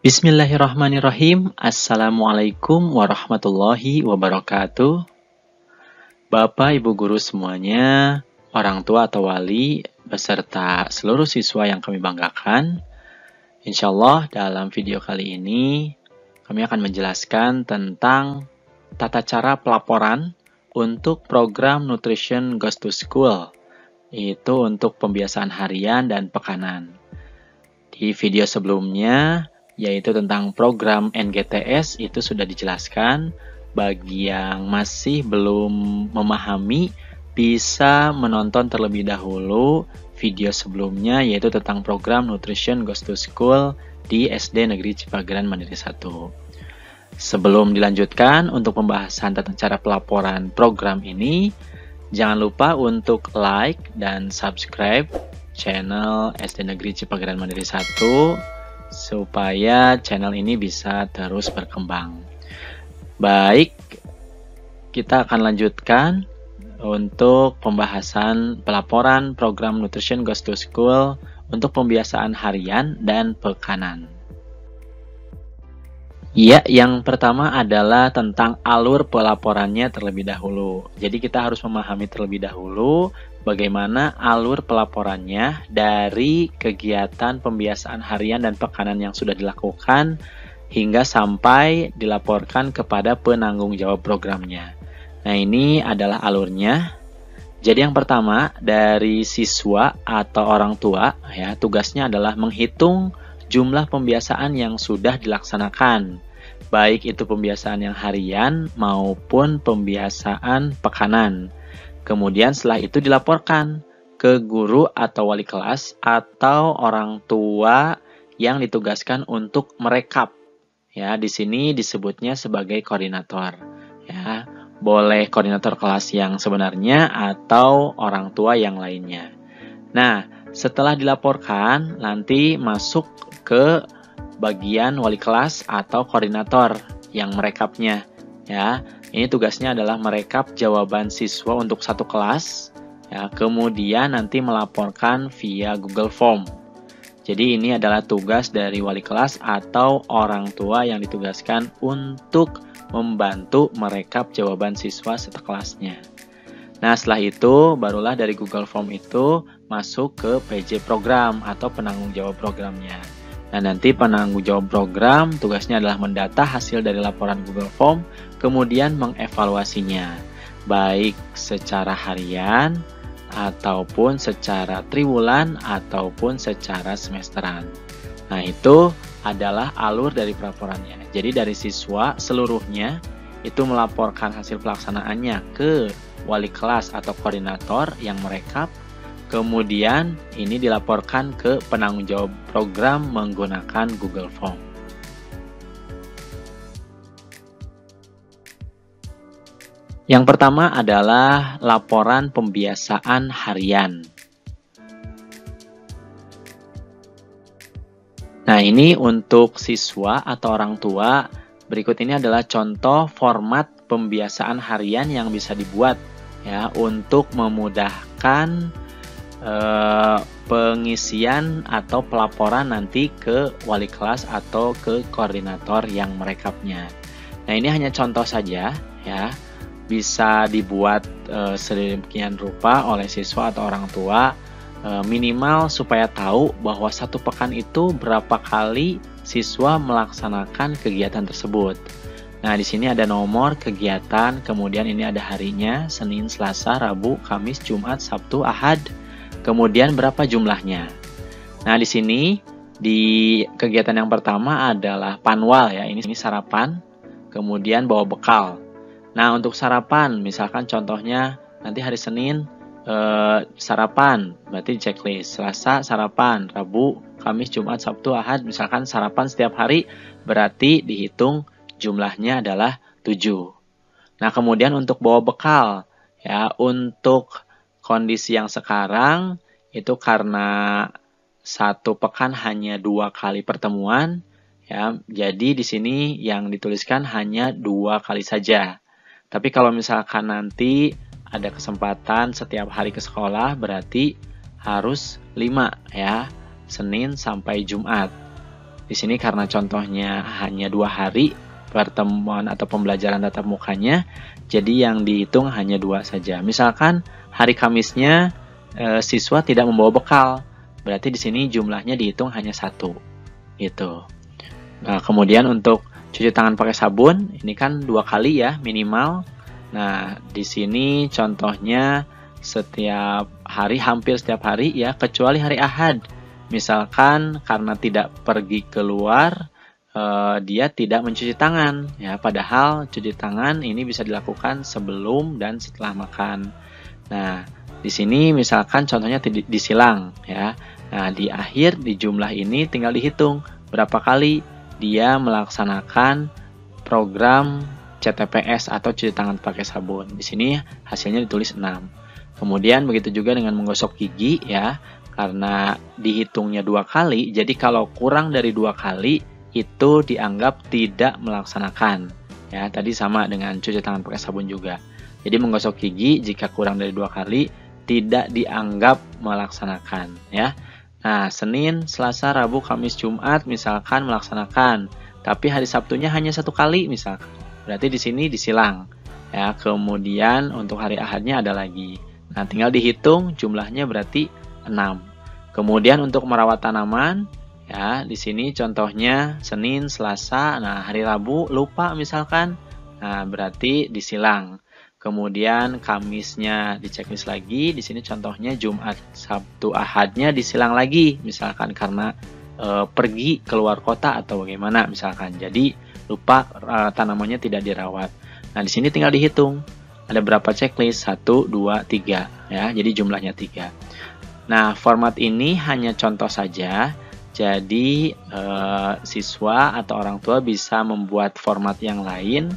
Bismillahirrahmanirrahim. Assalamualaikum warahmatullahi wabarakatuh. Bapak, Ibu guru semuanya, orang tua atau wali, beserta seluruh siswa yang kami banggakan. Insyaallah dalam video kali ini, kami akan menjelaskan tentang tata cara pelaporan untuk program Nutrition Goes to School, yaitu untuk pembiasaan harian dan pekanan. Di video sebelumnya, yaitu tentang program NGTS, itu sudah dijelaskan. Bagi yang masih belum memahami, bisa menonton terlebih dahulu video sebelumnya, yaitu tentang program Nutrition Goes to School di SD Negeri Cipageran Mandiri 1. Sebelum dilanjutkan untuk pembahasan tentang cara pelaporan program ini, jangan lupa untuk like dan subscribe channel SD Negeri Cipageran Mandiri 1 supaya channel ini bisa terus berkembang. Baik, kita akan lanjutkan untuk pembahasan pelaporan program Nutrition Goes to School untuk pembiasaan harian dan pekanan. Ya, yang pertama adalah tentang alur pelaporannya terlebih dahulu. Jadi kita harus memahami terlebih dahulu bagaimana alur pelaporannya dari kegiatan pembiasaan harian dan pekanan yang sudah dilakukan hingga sampai dilaporkan kepada penanggung jawab programnya. Nah, ini adalah alurnya. Jadi yang pertama, dari siswa atau orang tua, ya, tugasnya adalah menghitung jumlah pembiasaan yang sudah dilaksanakan, baik itu pembiasaan yang harian maupun pembiasaan pekanan. Kemudian setelah itu dilaporkan ke guru atau wali kelas atau orang tua yang ditugaskan untuk merekap. Ya, di sini disebutnya sebagai koordinator. Ya, boleh koordinator kelas yang sebenarnya atau orang tua yang lainnya. Nah, setelah dilaporkan nanti masuk ke bagian wali kelas atau koordinator yang merekapnya. Ya, ini tugasnya adalah merekap jawaban siswa untuk satu kelas, ya, kemudian nanti melaporkan via Google Form. Jadi ini adalah tugas dari wali kelas atau orang tua yang ditugaskan untuk membantu merekap jawaban siswa sekelasnya. Nah, setelah itu barulah dari Google Form itu masuk ke PJ program atau penanggung jawab programnya. Nah, nanti penanggung jawab program tugasnya adalah mendata hasil dari laporan Google Form, kemudian mengevaluasinya, baik secara harian, ataupun secara triwulan, ataupun secara semesteran. Nah, itu adalah alur dari pelaporannya. Jadi dari siswa seluruhnya itu melaporkan hasil pelaksanaannya ke wali kelas atau koordinator yang merekap. Kemudian ini dilaporkan ke penanggung jawab program menggunakan Google Form. Yang pertama adalah laporan pembiasaan harian. Nah, ini untuk siswa atau orang tua, berikut ini adalah contoh format pembiasaan harian yang bisa dibuat, ya, untuk memudahkan pengisian atau pelaporan nanti ke wali kelas atau ke koordinator yang merekapnya. Nah, ini hanya contoh saja, ya, bisa dibuat sedemikian rupa oleh siswa atau orang tua, minimal supaya tahu bahwa satu pekan itu berapa kali siswa melaksanakan kegiatan tersebut. Nah, di sini ada nomor kegiatan, kemudian ini ada harinya, Senin, Selasa, Rabu, Kamis, Jumat, Sabtu, Ahad. Kemudian berapa jumlahnya. Nah, di sini di kegiatan yang pertama adalah panwal, ya. Ini sarapan, kemudian bawa bekal. Nah, untuk sarapan, misalkan contohnya nanti hari Senin sarapan, berarti checklist. Selasa sarapan, Rabu, Kamis, Jumat, Sabtu, Ahad, misalkan sarapan setiap hari, berarti dihitung jumlahnya adalah 7. Nah, kemudian untuk bawa bekal, ya, untuk kondisi yang sekarang itu karena satu pekan hanya 2 kali pertemuan, ya. Jadi di sini yang dituliskan hanya 2 kali saja. Tapi kalau misalkan nanti ada kesempatan setiap hari ke sekolah, berarti harus 5, ya. Senin sampai Jumat. Di sini karena contohnya hanya 2 hari pertemuan atau pembelajaran tatap mukanya, jadi yang dihitung hanya 2 saja. Misalkan hari Kamisnya siswa tidak membawa bekal, berarti di sini jumlahnya dihitung hanya 1 gitu. Nah, kemudian untuk cuci tangan pakai sabun, ini kan 2 kali ya minimal. Nah, di sini contohnya setiap hari, hampir setiap hari ya, kecuali hari Ahad. Misalkan karena tidak pergi keluar, dia tidak mencuci tangan ya, padahal cuci tangan ini bisa dilakukan sebelum dan setelah makan. Nah, di sini misalkan contohnya disilang ya. Nah, di akhir di jumlah ini tinggal dihitung berapa kali dia melaksanakan program CTPS atau cuci tangan pakai sabun. Di sini hasilnya ditulis 6. Kemudian begitu juga dengan menggosok gigi ya, karena dihitungnya 2 kali, jadi kalau kurang dari 2 kali itu dianggap tidak melaksanakan. Ya, tadi sama dengan cuci tangan pakai sabun juga. Jadi menggosok gigi jika kurang dari 2 kali tidak dianggap melaksanakan ya. Nah, Senin, Selasa, Rabu, Kamis, Jumat misalkan melaksanakan, tapi hari Sabtunya hanya 1 kali misalkan. Berarti di sini disilang. Ya, kemudian untuk hari Ahadnya ada lagi. Nah, tinggal dihitung jumlahnya berarti 6. Kemudian untuk merawat tanaman, ya, di sini contohnya Senin, Selasa, nah hari Rabu lupa misalkan. Nah, berarti disilang. Kemudian Kamisnya diceklis lagi, di sini contohnya Jumat, Sabtu, Ahadnya disilang lagi, misalkan karena pergi keluar kota atau bagaimana misalkan. Jadi lupa tanamannya tidak dirawat. Nah, di sini tinggal dihitung. Ada berapa checklist? 1, 2, 3 ya. Jadi jumlahnya 3. Nah, format ini hanya contoh saja. Jadi siswa atau orang tua bisa membuat format yang lain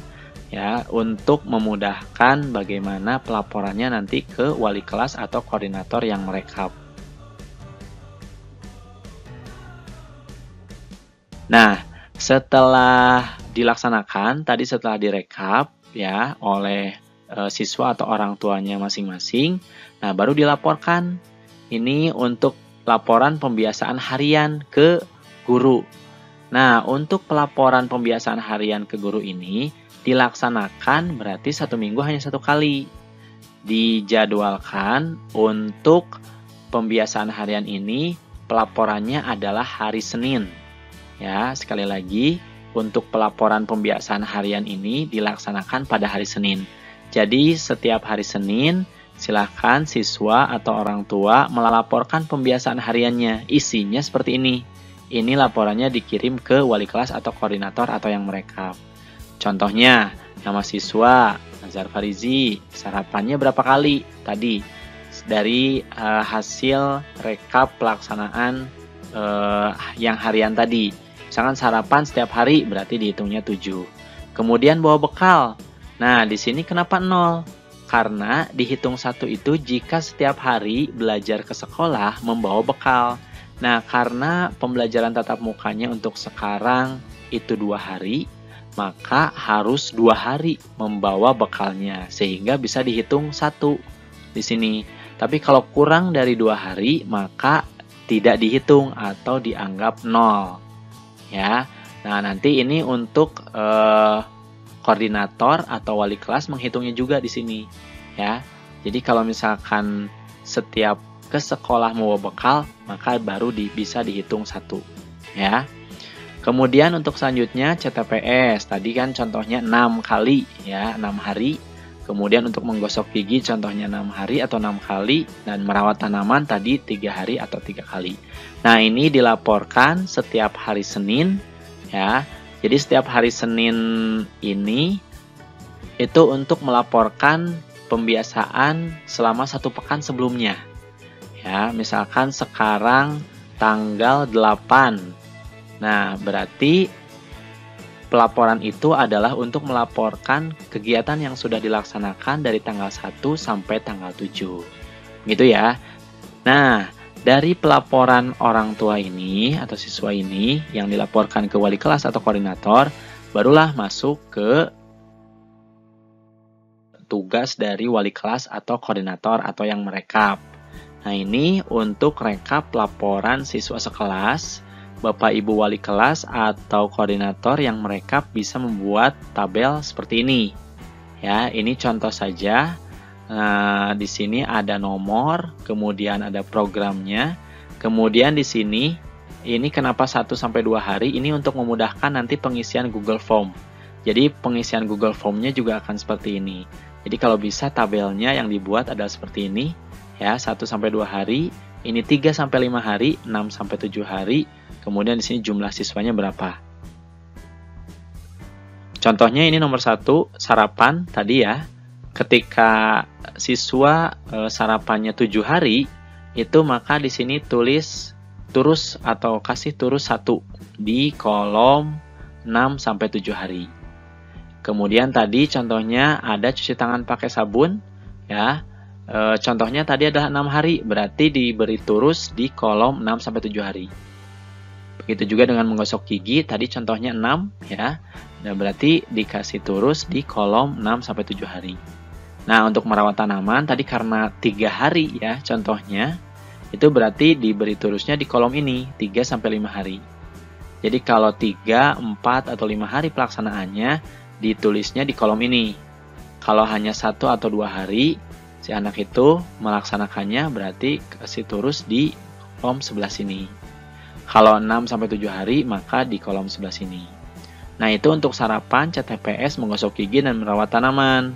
ya, untuk memudahkan bagaimana pelaporannya nanti ke wali kelas atau koordinator yang merekap. Nah, setelah dilaksanakan, tadi setelah direkap ya oleh siswa atau orang tuanya masing-masing, nah baru dilaporkan. Ini untuk laporan pembiasaan harian ke guru. Nah, untuk pelaporan pembiasaan harian ke guru ini dilaksanakan berarti 1 minggu hanya 1 kali. Dijadwalkan untuk pembiasaan harian ini pelaporannya adalah hari Senin. Ya, sekali lagi untuk pelaporan pembiasaan harian ini dilaksanakan pada hari Senin. Jadi setiap hari Senin silahkan siswa atau orang tua melaporkan pembiasaan hariannya. Isinya seperti ini. Ini laporannya dikirim ke wali kelas atau koordinator atau yang merekap. Contohnya, nama siswa, Nazar Farizi, sarapannya berapa kali? Tadi, dari hasil rekap pelaksanaan yang harian tadi. Misalkan sarapan setiap hari, berarti dihitungnya 7. Kemudian bawa bekal. Nah, di sini kenapa 0? Karena dihitung 1 itu jika setiap hari belajar ke sekolah membawa bekal. Nah, karena pembelajaran tatap mukanya untuk sekarang itu 2 hari, maka harus 2 hari membawa bekalnya, sehingga bisa dihitung 1 di sini. Tapi kalau kurang dari 2 hari, maka tidak dihitung atau dianggap 0. Ya, nah nanti ini untuk koordinator atau wali kelas menghitungnya juga di sini. Ya, jadi kalau misalkan setiap ke sekolah membawa bekal, maka baru bisa dihitung 1. Ya. Kemudian untuk selanjutnya CTPS, tadi kan contohnya 6 kali ya, 6 hari. Kemudian untuk menggosok gigi contohnya 6 hari atau 6 kali, dan merawat tanaman tadi 3 hari atau 3 kali. Nah, ini dilaporkan setiap hari Senin ya. Jadi setiap hari Senin ini itu untuk melaporkan pembiasaan selama 1 pekan sebelumnya. Ya, misalkan sekarang tanggal 8. Nah, berarti pelaporan itu adalah untuk melaporkan kegiatan yang sudah dilaksanakan dari tanggal 1 sampai tanggal 7. Gitu ya. Nah, dari pelaporan orang tua ini atau siswa ini yang dilaporkan ke wali kelas atau koordinator, barulah masuk ke tugas dari wali kelas atau koordinator atau yang merekap. Nah, ini untuk rekap laporan siswa sekelas Bapak Ibu wali kelas atau koordinator yang mereka bisa membuat tabel seperti ini. Ya, ini contoh saja. Nah, di sini ada nomor, kemudian ada programnya. Kemudian di sini ini kenapa 1 sampai 2 hari? Ini untuk memudahkan nanti pengisian Google Form. Jadi pengisian Google Form-nya juga akan seperti ini. Jadi kalau bisa tabelnya yang dibuat adalah seperti ini. Ya, 1 sampai 2 hari, ini 3 sampai 5 hari, 6 sampai 7 hari. Kemudian di sini jumlah siswanya berapa. Contohnya ini nomor 1, sarapan tadi ya. Ketika siswa sarapannya 7 hari, itu maka di sini tulis turus atau kasih turus 1 di kolom 6 sampai 7 hari. Kemudian tadi contohnya ada cuci tangan pakai sabun ya. Contohnya tadi adalah 6 hari, berarti diberi turus di kolom 6 sampai 7 hari. Begitu juga dengan menggosok gigi, tadi contohnya 6 ya. Nah, berarti dikasih turus di kolom 6 sampai 7 hari. Nah, untuk merawat tanaman tadi karena 3 hari ya contohnya, itu berarti diberi turusnya di kolom ini 3 sampai 5 hari. Jadi kalau 3, 4 atau 5 hari pelaksanaannya ditulisnya di kolom ini. Kalau hanya 1 atau 2 hari si anak itu melaksanakannya berarti kasih turus di kolom sebelah sini. Kalau 6 sampai 7 hari maka di kolom sebelah sini. Nah, itu untuk sarapan, CTPS, menggosok gigi dan merawat tanaman.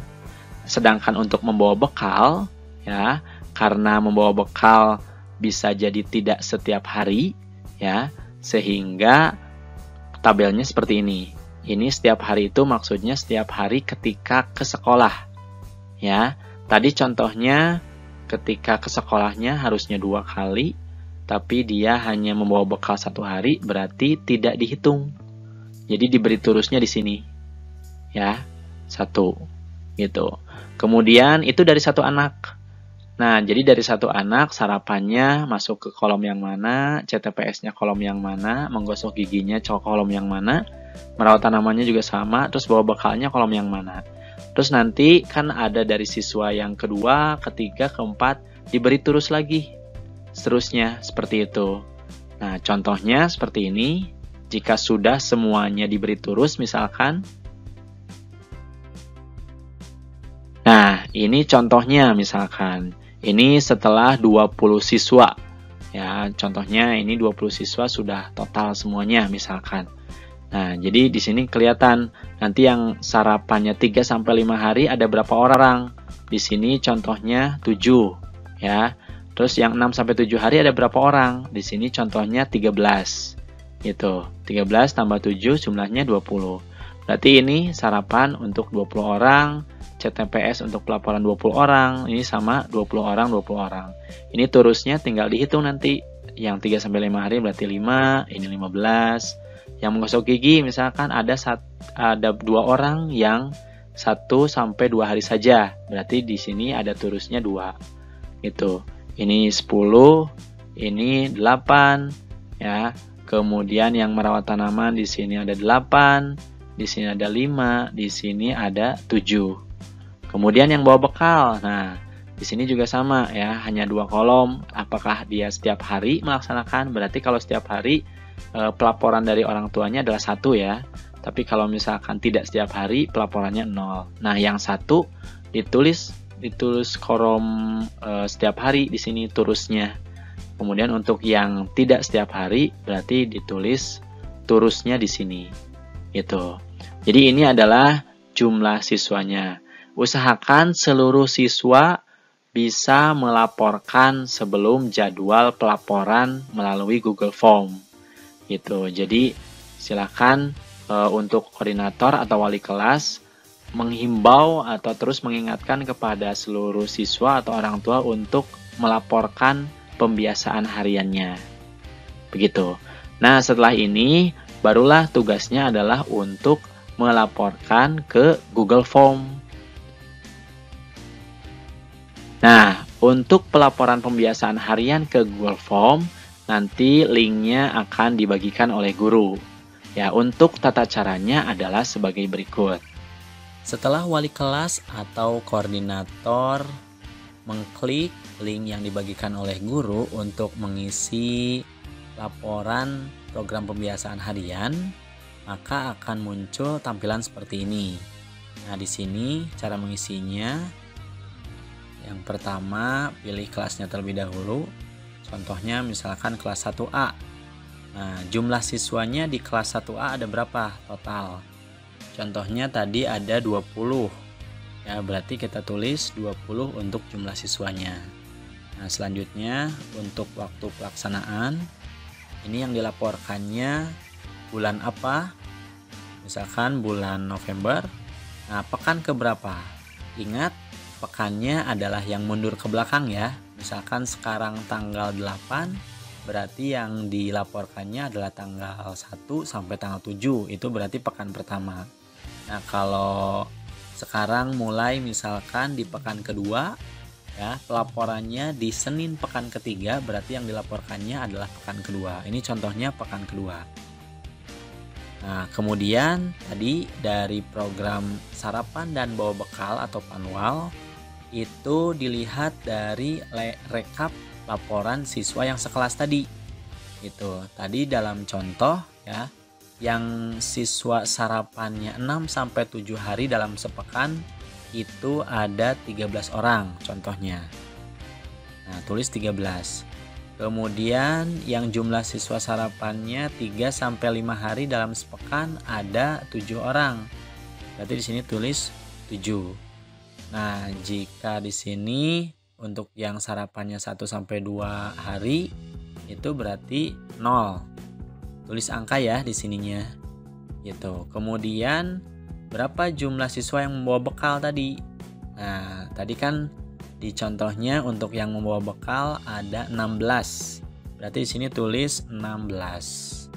Sedangkan untuk membawa bekal ya, karena membawa bekal bisa jadi tidak setiap hari ya, sehingga tabelnya seperti ini. Ini setiap hari itu maksudnya setiap hari ketika ke sekolah ya. Tadi contohnya ketika ke sekolahnya harusnya 2 kali, tapi dia hanya membawa bekal 1 hari, berarti tidak dihitung. Jadi diberi turusnya di sini. Ya, 1 gitu. Kemudian itu dari 1 anak. Nah, jadi dari 1 anak sarapannya masuk ke kolom yang mana, CTPS-nya kolom yang mana, menggosok giginya kolom yang mana, merawat tanamannya juga sama, terus bawa bekalnya kolom yang mana. Terus nanti kan ada dari siswa yang kedua, ketiga, keempat, diberi turus lagi. Seterusnya seperti itu. Nah, contohnya seperti ini. Jika sudah semuanya diberi turus misalkan. Nah, ini contohnya misalkan. Ini setelah 20 siswa. Ya, contohnya ini 20 siswa sudah total semuanya misalkan. Nah, jadi di sini kelihatan nanti yang sarapannya 3 sampai 5 hari ada berapa orang. Di sini contohnya 7 ya. Terus yang 6 sampai 7 hari ada berapa orang? Di sini contohnya 13. Gitu. 13 tambah 7 jumlahnya 20. Berarti ini sarapan untuk 20 orang, CTPS untuk pelaporan 20 orang, ini sama 20 orang, 20 orang. Ini turusnya tinggal dihitung nanti. Yang 3 sampai 5 hari berarti 5, ini 15. Yang menggosok gigi misalkan ada 2 orang yang 1 sampai 2 hari saja. Berarti di sini ada turusnya 2. Gitu. Ini 10, ini 8 ya. Kemudian yang merawat tanaman di sini ada 8, di sini ada 5, di sini ada 7. Kemudian yang bawa bekal. Nah, di sini juga sama ya, hanya 2 kolom. Apakah dia setiap hari melaksanakan? Berarti kalau setiap hari pelaporan dari orang tuanya adalah 1 ya. Tapi kalau misalkan tidak setiap hari, pelaporannya 0. Nah, yang 1 ditulis kolom setiap hari di sini turusnya. Kemudian untuk yang tidak setiap hari berarti ditulis turusnya di sini. Gitu. Jadi ini adalah jumlah siswanya. Usahakan seluruh siswa bisa melaporkan sebelum jadwal pelaporan melalui Google Form. Gitu. Jadi silakan untuk koordinator atau wali kelas menghimbau atau terus mengingatkan kepada seluruh siswa atau orang tua untuk melaporkan pembiasaan hariannya. Begitu. Nah, setelah ini barulah tugasnya adalah untuk melaporkan ke Google Form. Nah, untuk pelaporan pembiasaan harian ke Google Form, nanti linknya akan dibagikan oleh guru. Ya, untuk tata caranya adalah sebagai berikut. Setelah wali kelas atau koordinator mengklik link yang dibagikan oleh guru untuk mengisi laporan program pembiasaan harian, maka akan muncul tampilan seperti ini. Nah, di sini cara mengisinya. Yang pertama, pilih kelasnya terlebih dahulu. Contohnya misalkan kelas 1A. Nah, jumlah siswanya di kelas 1A ada berapa total? Contohnya tadi ada 20. Ya, berarti kita tulis 20 untuk jumlah siswanya. Nah, selanjutnya untuk waktu pelaksanaan, ini yang dilaporkannya bulan apa? Misalkan bulan November. Nah, pekan keberapa? Ingat, pekannya adalah yang mundur ke belakang ya. Misalkan sekarang tanggal 8, berarti yang dilaporkannya adalah tanggal 1 sampai tanggal 7. Itu berarti pekan pertama. Nah, kalau sekarang mulai misalkan di pekan kedua, ya, pelaporannya di Senin pekan ketiga, berarti yang dilaporkannya adalah pekan kedua. Ini contohnya pekan kedua. Nah, kemudian tadi dari program sarapan dan bawa bekal atau panwal, itu dilihat dari rekap laporan siswa yang sekelas tadi. Itu tadi dalam contoh ya, yang siswa sarapannya 6 sampai 7 hari dalam sepekan itu ada 13 orang contohnya. Nah, tulis 13. Kemudian yang jumlah siswa sarapannya 3 sampai 5 hari dalam sepekan ada 7 orang. Berarti di sini tulis 7. Nah, jika di sini untuk yang sarapannya 1 sampai 2 hari itu berarti 0. Tulis angka ya di sininya. Gitu. Kemudian berapa jumlah siswa yang membawa bekal tadi? Nah, tadi kan di contohnya untuk yang membawa bekal ada 16. Berarti di sini tulis 16.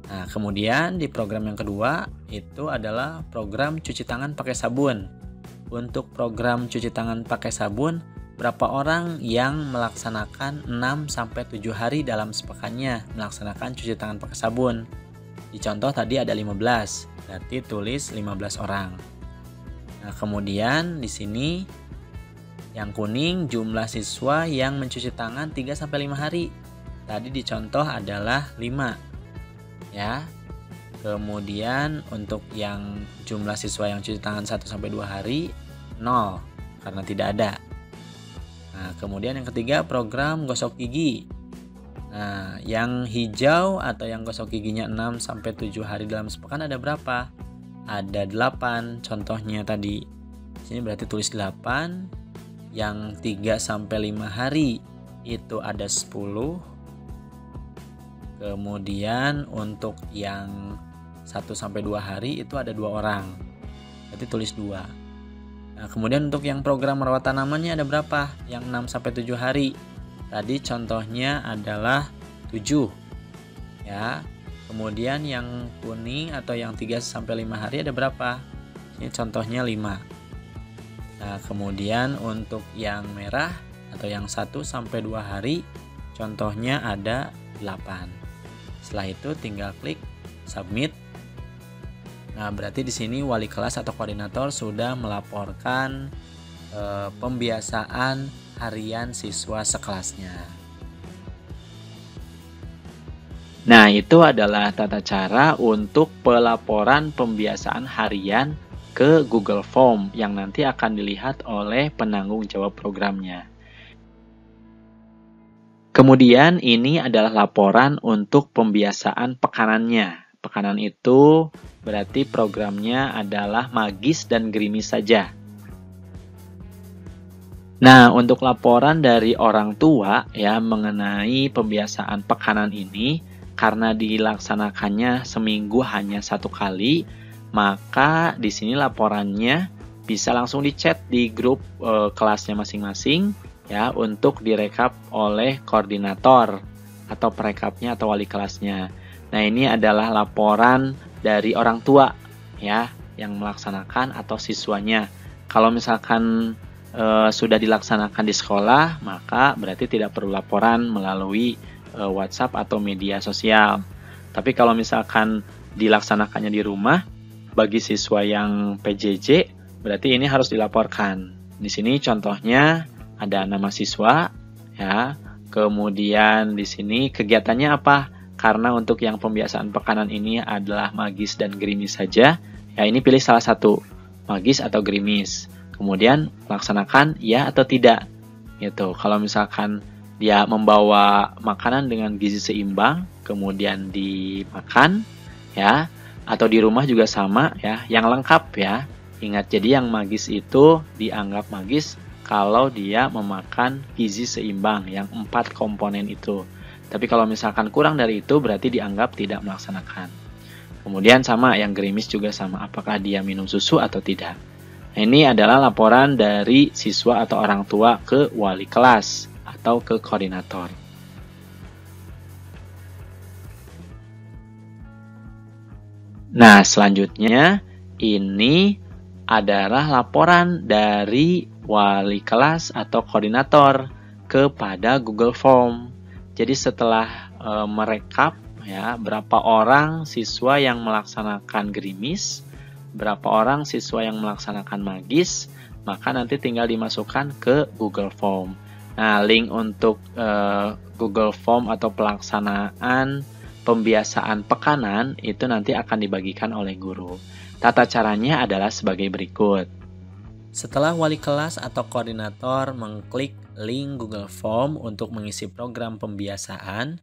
Nah, kemudian di program yang kedua itu adalah program cuci tangan pakai sabun. Untuk program cuci tangan pakai sabun, berapa orang yang melaksanakan 6 sampai 7 hari dalam sepekannya melaksanakan cuci tangan pakai sabun? Di contoh tadi ada 15, berarti tulis 15 orang. Nah, kemudian di sini yang kuning jumlah siswa yang mencuci tangan 3 sampai 5 hari. Tadi di contoh adalah 5. Ya. Kemudian untuk yang jumlah siswa yang cuci tangan 1 sampai 2 hari 0 karena tidak ada. Nah, kemudian yang ketiga program gosok gigi. Nah, yang hijau atau yang gosok giginya 6 sampai 7 hari dalam sepekan ada berapa? Ada 8 contohnya tadi. Sini berarti tulis 8. Yang 3 sampai 5 hari itu ada 10. Kemudian untuk yang 1 sampai 2 hari itu ada 2 orang. Berarti tulis 2. Nah, kemudian untuk yang program merawat tanamannya ada berapa? Yang 6 sampai 7 hari. Tadi contohnya adalah 7. Ya. Kemudian yang kuning atau yang 3 sampai 5 hari ada berapa? Ini contohnya 5. Nah, kemudian untuk yang merah atau yang 1 sampai 2 hari contohnya ada 8. Setelah itu tinggal klik submit. Nah, berarti di sini wali kelas atau koordinator sudah melaporkan pembiasaan harian siswa sekelasnya. Nah, itu adalah tata cara untuk pelaporan pembiasaan harian ke Google Form yang nanti akan dilihat oleh penanggung jawab programnya. Kemudian ini adalah laporan untuk pembiasaan pekanannya. Pekanan itu berarti programnya adalah Magis dan Gerimis saja. Nah, untuk laporan dari orang tua ya mengenai pembiasaan pekanan ini, karena dilaksanakannya seminggu hanya 1 kali, maka di sini laporannya bisa langsung di-chat di grup kelasnya masing-masing ya untuk direkap oleh koordinator atau perekapnya atau wali kelasnya. Nah, ini adalah laporan dari orang tua ya yang melaksanakan atau siswanya. Kalau misalkan sudah dilaksanakan di sekolah, maka berarti tidak perlu laporan melalui WhatsApp atau media sosial. Tapi kalau misalkan dilaksanakannya di rumah, bagi siswa yang PJJ, berarti ini harus dilaporkan. Di sini contohnya ada nama siswa, ya. Kemudian di sini kegiatannya apa? karena untuk yang pembiasaan pekanan ini adalah magis dan gerimis saja, ya ini pilih salah satu, magis atau gerimis. Kemudian laksanakan ya atau tidak. Gitu. Kalau misalkan dia membawa makanan dengan gizi seimbang, kemudian dimakan, ya, atau di rumah juga sama, ya, yang lengkap ya. Ingat, jadi yang magis itu dianggap magis kalau dia memakan gizi seimbang yang 4 komponen itu. Tapi kalau misalkan kurang dari itu berarti dianggap tidak melaksanakan. Kemudian sama, yang gerimis juga sama, apakah dia minum susu atau tidak. Nah, ini adalah laporan dari siswa atau orang tua ke wali kelas atau ke koordinator. Nah, selanjutnya ini adalah laporan dari wali kelas atau koordinator kepada Google Form. Jadi setelah merekap ya berapa orang siswa yang melaksanakan gerimis, berapa orang siswa yang melaksanakan magis, maka nanti tinggal dimasukkan ke Google Form. Nah, link untuk Google Form atau pelaksanaan pembiasaan pekanan itu nanti akan dibagikan oleh guru. Tata caranya adalah sebagai berikut. Setelah wali kelas atau koordinator mengklik link Google Form untuk mengisi program pembiasaan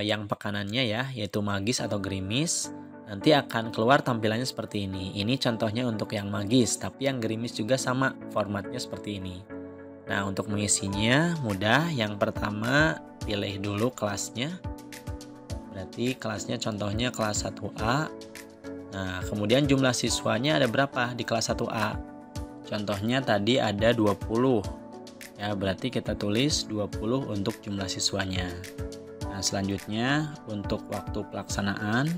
yang pekanannya ya, yaitu magis atau gerimis, nanti akan keluar tampilannya seperti ini. Ini contohnya untuk yang magis, tapi yang gerimis juga sama, formatnya seperti ini. Nah, untuk mengisinya mudah. Yang pertama, pilih dulu kelasnya. Berarti kelasnya contohnya kelas 1A. Nah, kemudian jumlah siswanya ada berapa di kelas 1A? Contohnya tadi ada 20. Ya, berarti kita tulis 20 untuk jumlah siswanya. Nah, selanjutnya untuk waktu pelaksanaan.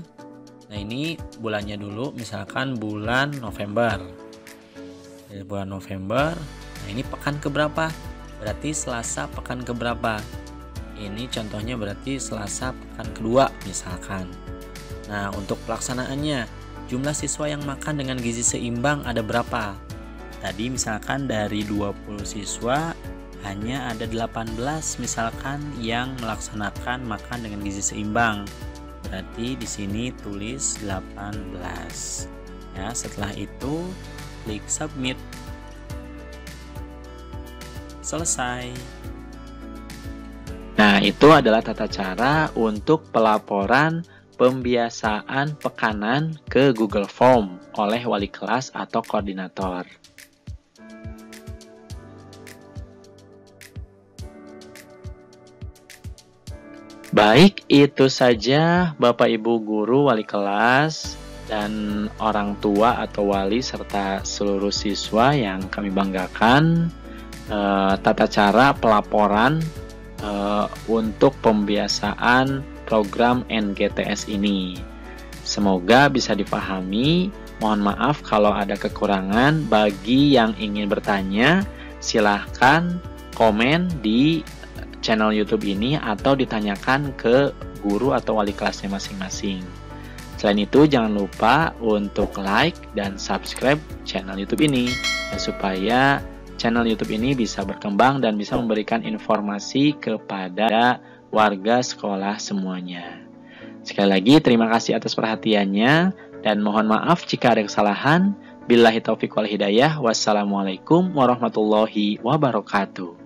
Nah, ini bulannya dulu, misalkan bulan November. Jadi bulan November. Nah, ini pekan keberapa? Berarti Selasa pekan keberapa? Ini contohnya berarti Selasa pekan kedua misalkan. Nah, untuk pelaksanaannya, jumlah siswa yang makan dengan gizi seimbang ada berapa? Tadi misalkan dari 20 siswa hanya ada 18 misalkan yang melaksanakan makan dengan gizi seimbang. Berarti di sini tulis 18. Ya, setelah itu klik submit. Selesai. Nah, itu adalah tata cara untuk pelaporan pembiasaan pekanan ke Google Form oleh wali kelas atau koordinator. Baik, itu saja Bapak Ibu guru, wali kelas, dan orang tua atau wali serta seluruh siswa yang kami banggakan, tata cara pelaporan untuk pembiasaan program NGTS ini. Semoga bisa dipahami. Mohon maaf kalau ada kekurangan. Bagi yang ingin bertanya, silahkan komen di channel YouTube ini atau ditanyakan ke guru atau wali kelasnya masing-masing. Selain itu, jangan lupa untuk like dan subscribe channel YouTube ini supaya channel YouTube ini bisa berkembang dan bisa memberikan informasi kepada warga sekolah semuanya. Sekali lagi, terima kasih atas perhatiannya dan mohon maaf jika ada kesalahan. Billahi taufiq wal hidayah. Wassalamualaikum warahmatullahi wabarakatuh.